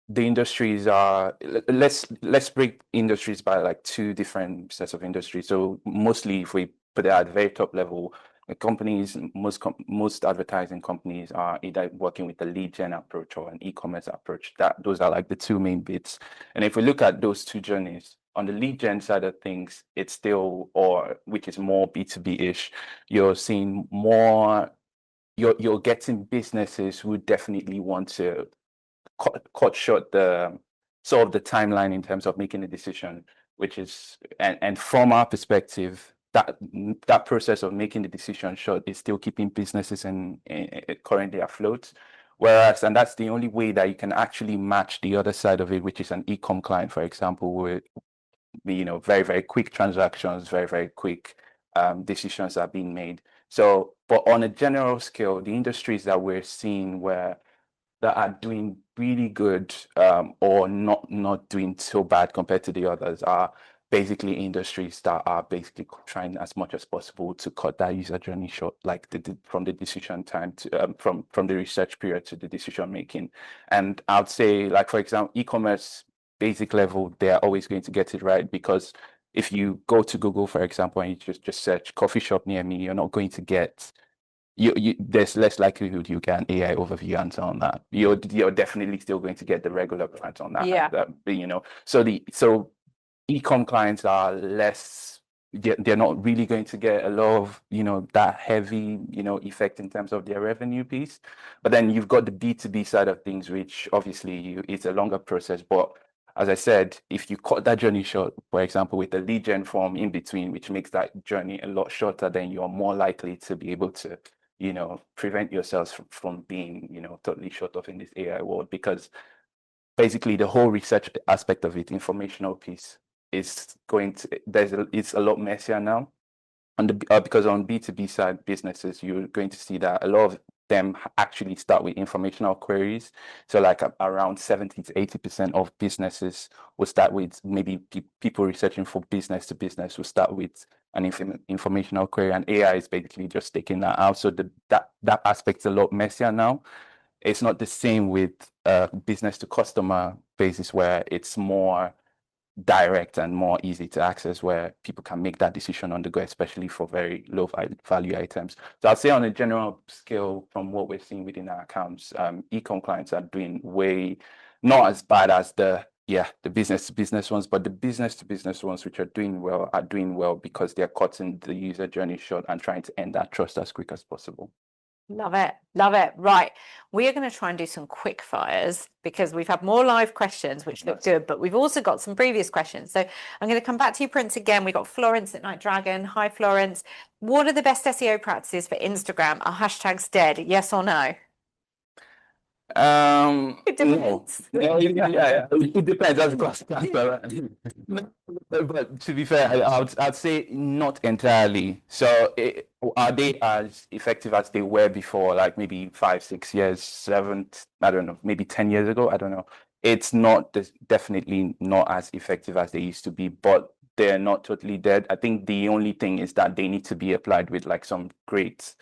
the industries are, let's break industries by like two different sets of industries. So mostly if we put it at the very top level, the companies, most advertising companies are either working with the lead gen approach or an e-commerce approach. Those are like the two main bits. And if we look at those two journeys, on the lead gen side of things, it's still, or which is more B2B-ish, you're seeing more, you're getting businesses who definitely want to cut short the sort of the timeline in terms of making a decision, which is, and from our perspective, that process of making the decision short is still keeping businesses currently afloat. Whereas, and that's the only way that you can actually match the other side of it, which is an e-com client, for example, where very, very quick transactions, very, very quick decisions are being made. So, but on a general scale, the industries that we're seeing that are doing really good or not doing so bad compared to the others are basically industries that are basically trying as much as possible to cut that user journey short, like from the decision time to from the research period to the decision making. And I'd say, like, for example, e-commerce basic level, they're always going to get it right, because if you go to Google, for example, and you just search coffee shop near me, you're not going to get there's less likelihood you get an AI overview answer on that. You're definitely still going to get the regular answer on that. Yeah. So e-com clients are less, they're not really going to get a lot of, that heavy, effect in terms of their revenue piece. But then you've got the B2B side of things, which obviously it's a longer process. But as I said, if you cut that journey short, for example, with the lead gen form in between, which makes that journey a lot shorter, then you're more likely to be able to prevent yourselves from being, totally shut off in this AI world, because basically the whole research aspect of it, informational piece, is it's a lot messier now. Because on B2B side businesses, you're going to see that a lot of them actually start with informational queries. So like around 70 to 80% of businesses will start with, maybe people researching for business to business will start with an informational query, and AI is basically just taking that out. So that aspect's a lot messier now. It's not the same with business to customer basis, where it's more direct and more easy to access, where people can make that decision on the go, especially for very low value items. So I'll say on a general scale, from what we're seeing within our accounts, e-com clients are doing not as bad as the business to business ones, but the business to business ones, which are doing well because they're cutting the user journey short and trying to end that trust as quick as possible. Love it. Love it. Right. We are going to try and do some quick fires because we've had more live questions, which look good, but we've also got some previous questions. So I'm going to come back to you, Prince, again. We've got Florence at Night Dragon. Hi, Florence. What are the best SEO practices for Instagram? Are hashtags dead? Yes or no? It depends. No. Yeah. It depends. That's the classic answer. But to be fair, I'd say not entirely. So are they as effective as they were before, like maybe 5, 6 years, 7, I don't know, maybe 10 years ago? I don't know. It's definitely not as effective as they used to be, but they're not totally dead. I think the only thing is that they need to be applied with like some great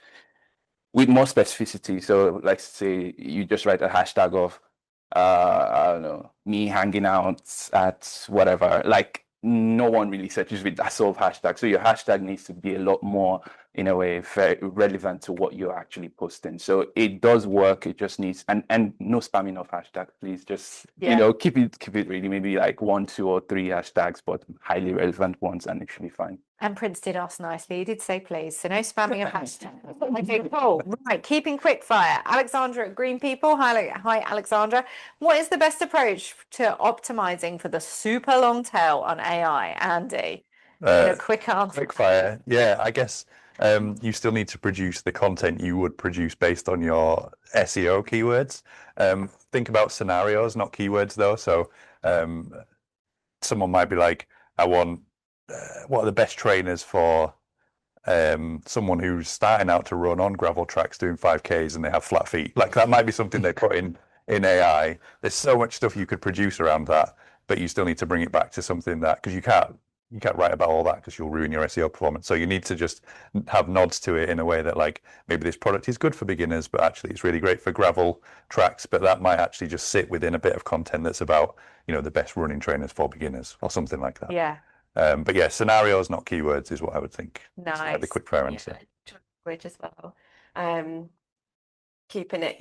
with more specificity. So let's say you just write a hashtag of, I don't know, me hanging out at whatever. Like no one really searches with that sort of hashtag. So your hashtag needs to be a lot more, in a way, very relevant to what you're actually posting. So it does work. It just needs, and no spamming of hashtags, please. Just keep it really, maybe like 1, 2, or 3 hashtags, but highly relevant ones, and it should be fine. And Prince did ask nicely. He did say please. So no spamming of hashtags. Okay, cool. Right, keeping quick fire. Alexandra at Green People. Hi, Alexandra. What is the best approach to optimizing for the super long tail on AI, Andy? Quick answer. Quick fire. Yeah, I guess you still need to produce the content you would produce based on your SEO keywords. Think about scenarios, not keywords, though. So someone might be like, I want what are the best trainers for someone who's starting out to run on gravel tracks doing 5Ks and they have flat feet. Like that might be something they put in AI. There's so much stuff you could produce around that, but you still need to bring it back to something that, because you can't write about all that because you'll ruin your SEO performance. So you need to just have nods to it in a way that, like, maybe this product is good for beginners, but actually it's really great for gravel tracks. But that might actually just sit within a bit of content that's about, the best running trainers for beginners or something like that. Yeah. But yeah, scenarios, not keywords, is what I would think. Nice. The quick fire answer. Language as well. Keeping it,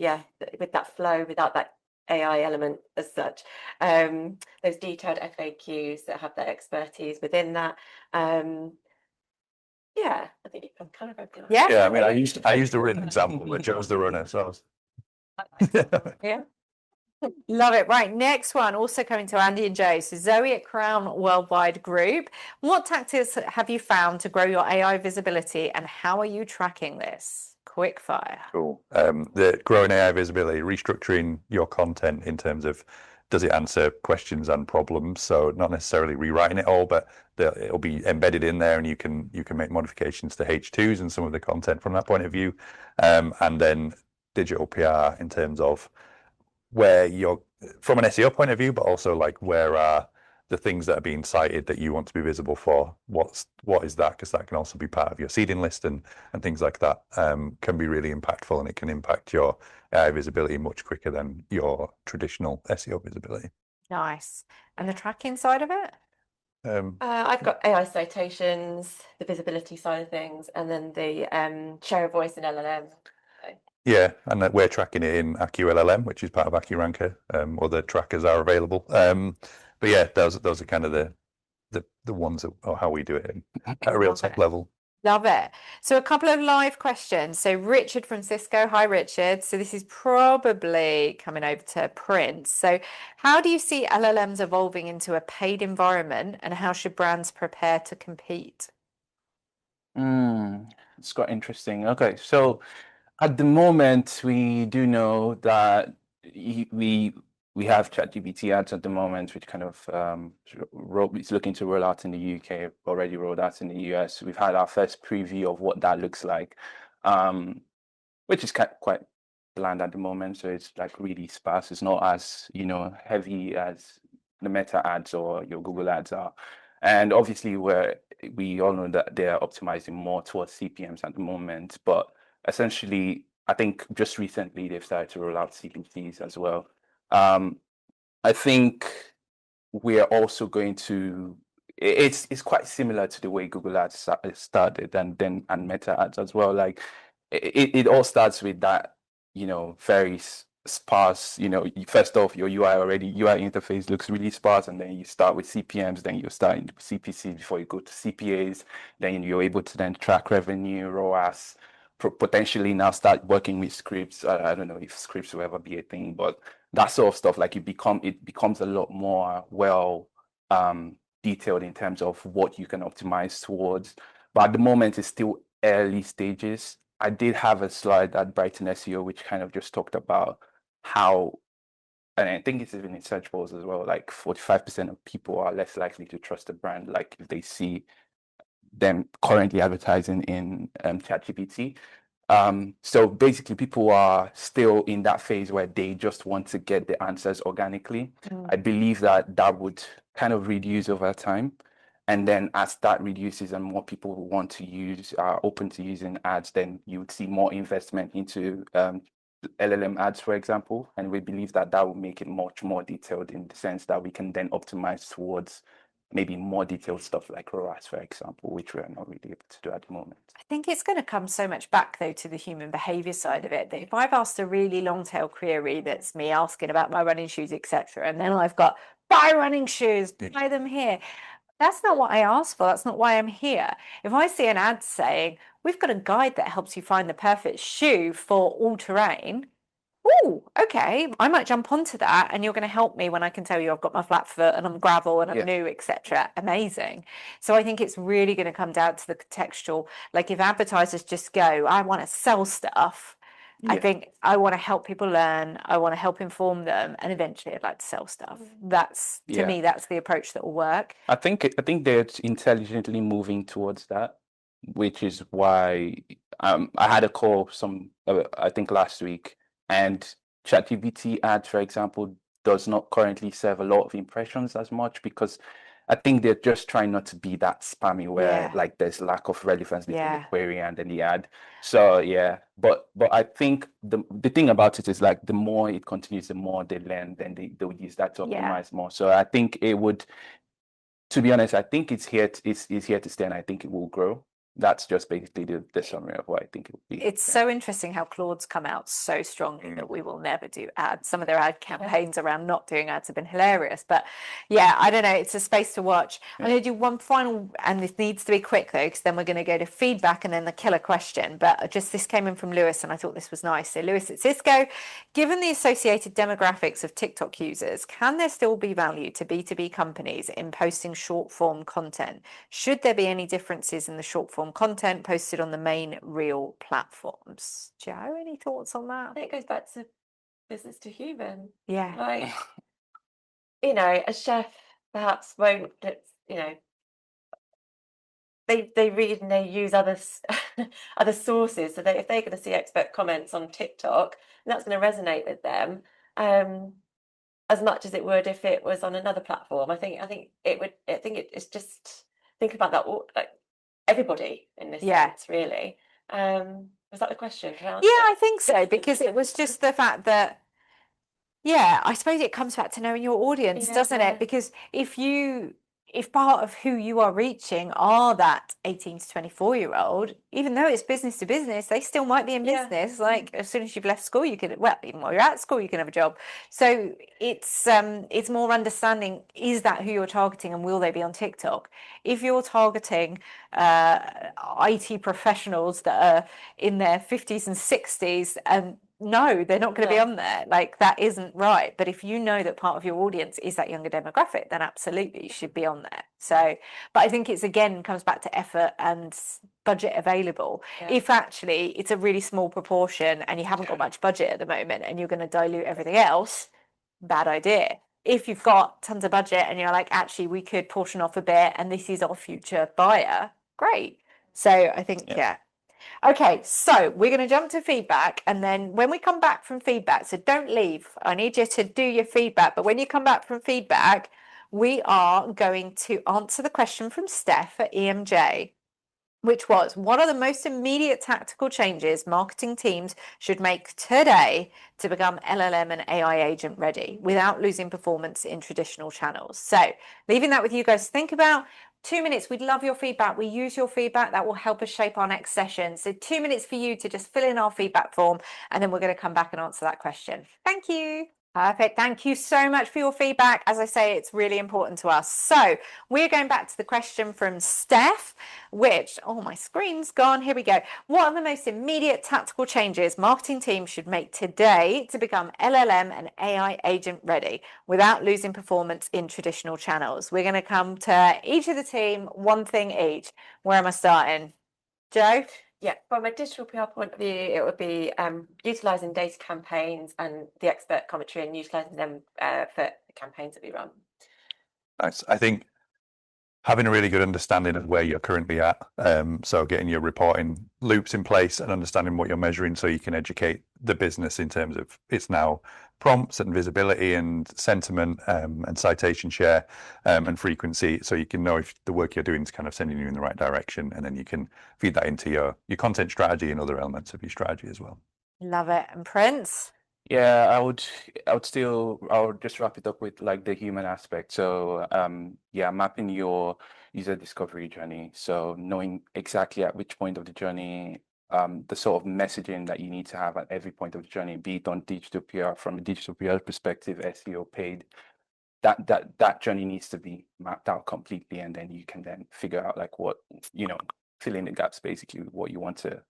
with that flow, without that AI element as such. Those detailed FAQs that have their expertise within that. I think I'm kind of open. Yeah, I mean, I used a written example, but Joe's the runner, so. Yeah. Love it. Right, next one, also coming to Andy and Joe. So Zoe at Crown Worldwide Group. What tactics have you found to grow your AI visibility, and how are you tracking this? Quick fire. Cool. The growing AI visibility, restructuring your content in terms of, does it answer questions and problems? So not necessarily rewriting it all, but it'll be embedded in there, and you can make modifications to H2s and some of the content from that point of view. And then digital PR in terms of where you're from an SEO point of view, but also like where are the things that are being cited that you want to be visible for? What is that? Because that can also be part of your seeding list and things like that. Can be really impactful, and it can impact your AI visibility much quicker than your traditional SEO visibility. Nice. And the tracking side of it? I've got AI citations, the visibility side of things, and then the share of voice in LLM. Yeah, and we're tracking it in AccuLLM, which is part of AccuRanker. Other trackers are available. But yeah, those are kind of the ones or how we do it at a real top level. Love it. So a couple of live questions. So Richard from Cisco. Hi, Richard. So this is probably coming over to Prince. So how do you see LLMs evolving into a paid environment, and how should brands prepare to compete? It's quite interesting. Okay, so at the moment, we do know that we have ChatGPT ads at the moment, which kind of it's looking to roll out in the UK, already rolled out in the US. We've had our first preview of what that looks like, which is quite bland at the moment. So it's like really sparse. It's not as heavy as the Meta ads or your Google ads are. And obviously, we all know that they're optimizing more towards CPMs at the moment, but essentially, I think just recently they've started to roll out CPCs as well. I think we are also going to. It's quite similar to the way Google Ads started, and Meta Ads as well. Like it all starts with that, very sparse. First off, your UI interface looks really sparse, and then you start with CPMs, then you're starting with CPC before you go to CPAs. Then you're able to then track revenue, ROAS. Potentially now start working with scripts. I don't know if scripts will ever be a thing, but that sort of stuff, like it becomes a lot more detailed in terms of what you can optimize towards. But at the moment, it's still early stages. I did have a slide at Brighton SEO, which kind of just talked about how, and I think it's even in search polls as well, like 45% of people are less likely to trust a brand, like if they see them currently advertising in ChatGPT. So basically, people are still in that phase where they just want to get the answers organically. I believe that would kind of reduce over time. And then as that reduces and more people who want to use are open to using ads, then you would see more investment into LLM ads, for example. And we believe that that will make it much more detailed in the sense that we can then optimize towards maybe more detailed stuff like ROAS, for example, which we are not really able to do at the moment. I think it's going to come so much back, though, to the human behavior side of it, that if I've asked a really long tail query that's me asking about my running shoes, etc., and then I've got buy running shoes, buy them here. That's not what I asked for. That's not why I'm here. If I see an ad saying, we've got a guide that helps you find the perfect shoe for all terrain, oh, okay, I might jump onto that, and you're going to help me when I can tell you I've got my flat foot and I'm gravel and I'm new, etc. Amazing. So I think it's really going to come down to the contextual. Like if advertisers just go, I want to sell stuff, I think I want to help people learn, I want to help inform them, and eventually I'd like to sell stuff. That's, to me, that's the approach that will work. I think they're intelligently moving towards that, which is why I had a call I think last week, and ChatGPT ads, for example, does not currently serve a lot of impressions as much because I think they're just trying not to be that spammy where like there's lack of relevance between the query and then the ad. So but I think the thing about it is like the more it continues, the more they learn, then they'll use that to optimize more. So I think it would, to be honest, I think it's here to stay, and I think it will grow. That's just basically the summary of what I think it will be. It's so interesting how Claude's come out so strongly that we will never do ads. Some of their ad campaigns around not doing ads have been hilarious. But yeah, I don't know. It's a space to watch. I'm going to do one final, and this needs to be quick though, because then we're going to go to feedback and then the killer question. But just this came in from Lewis, and I thought this was nice. So Lewis at Cisco, given the associated demographics of TikTok users, can there still be value to B2B companies in posting short form content? Should there be any differences in the short form content posted on the main Reel platforms? Joe, any thoughts on that? I think it goes back to business to human. Yeah. Like, you know, a chef perhaps won't, you know, they read and they use other sources. So if they're going to see expert comments on TikTok, that's going to resonate with them as much as it would if it was on another platform. I think it would. I think it's just think about that. Like everybody in this sense, really. Was that the question? Yeah, I think so, because it was just the fact that, I suppose it comes back to knowing your audience, doesn't it? Because if part of who you are reaching are that 18 to 24-year-old, even though it's business to business, they still might be in business. Like as soon as you've left school, you can, well, even while you're at school, you can have a job. So it's more understanding, is that who you're targeting, and will they be on TikTok? If you're targeting IT professionals that are in their 50s and 60s, and no, they're not going to be on there. Like that isn't right. But if you know that part of your audience is that younger demographic, then absolutely you should be on there. So, but I think it's again comes back to effort and budget available. If actually it's a really small proportion and you haven't got much budget at the moment and you're going to dilute everything else, bad idea. If you've got tons of budget and you're like, actually, we could portion off a bit and this is our future buyer, great. So I think, Okay, so we're going to jump to feedback, and then when we come back from feedback, so don't leave. I need you to do your feedback, but when you come back from feedback, we are going to answer the question from Steph at EMJ, which was, what are the most immediate tactical changes marketing teams should make today to become LLM and AI agent ready without losing performance in traditional channels? So leaving that with you guys to think about. 2 minutes, we'd love your feedback. We use your feedback. That will help us shape our next session. So 2 minutes for you to just fill in our feedback form, and then we're going to come back and answer that question. Thank you. Perfect. Thank you so much for your feedback. As I say, it's really important to us. So we're going back to the question from Steph, which, oh, my screen's gone. Here we go. What are the most immediate tactical changes marketing teams should make today to become LLM and AI agent ready without losing performance in traditional channels? We're going to come to each of the team, one thing each. Where am I starting? Joe? Yeah, from a digital PR point of view, it would be utilising data campaigns and the expert commentary and utilising them for the campaigns that we run. Nice. I think having a really good understanding of where you're currently at. So getting your reporting loops in place and understanding what you're measuring so you can educate the business in terms of it's now prompts and visibility and sentiment and citation share and frequency, so you can know if the work you're doing is kind of sending you in the right direction, and then you can feed that into your content strategy and other elements of your strategy as well. Love it. And Prince? Yeah, I would just wrap it up with like the human aspect. So yeah, mapping your user discovery journey. So knowing exactly at which point of the journey, the sort of messaging that you need to have at every point of the journey, be it on digital PR, from a digital PR perspective, SEO, paid, that journey needs to be mapped out completely, and then you can then figure out like what, fill in the gaps, basically what you want to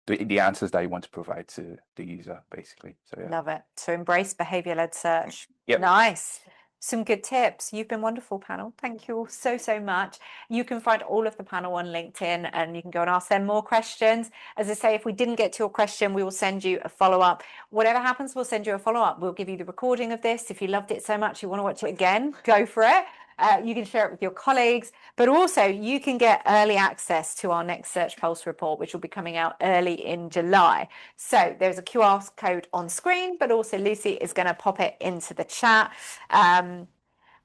the answers that you want to provide to the user, basically. So yeah. Love it. So embrace behavior-led search. Yep. Nice. Some good tips. You've been wonderful, panel. Thank you all so much. You can find all of the panel on LinkedIn, and you can go and ask them more questions. As I say, if we didn't get to your question, we will send you a follow-up. Whatever happens, we'll send you a follow-up. We'll give you the recording of this. If you loved it so much you want to watch it again, go for it. You can share it with your colleagues, but also you can get early access to our next Search Pulse report, which will be coming out early in July. So there's a QR code on screen, but also Lucy is going to pop it into the chat.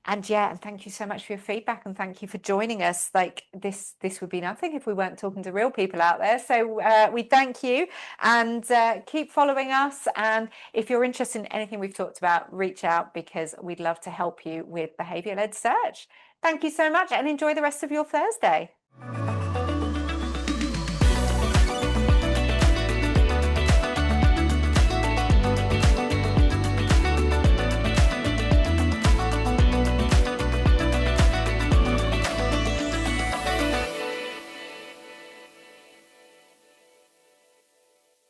And yeah, and thank you so much for your feedback, and thank you for joining us. Like this would be nothing if we weren't talking to real people out there. So we thank you, and keep following us. And if you're interested in anything we've talked about, reach out, because we'd love to help you with behavior-led search. Thank you so much, and enjoy the rest of your Thursday.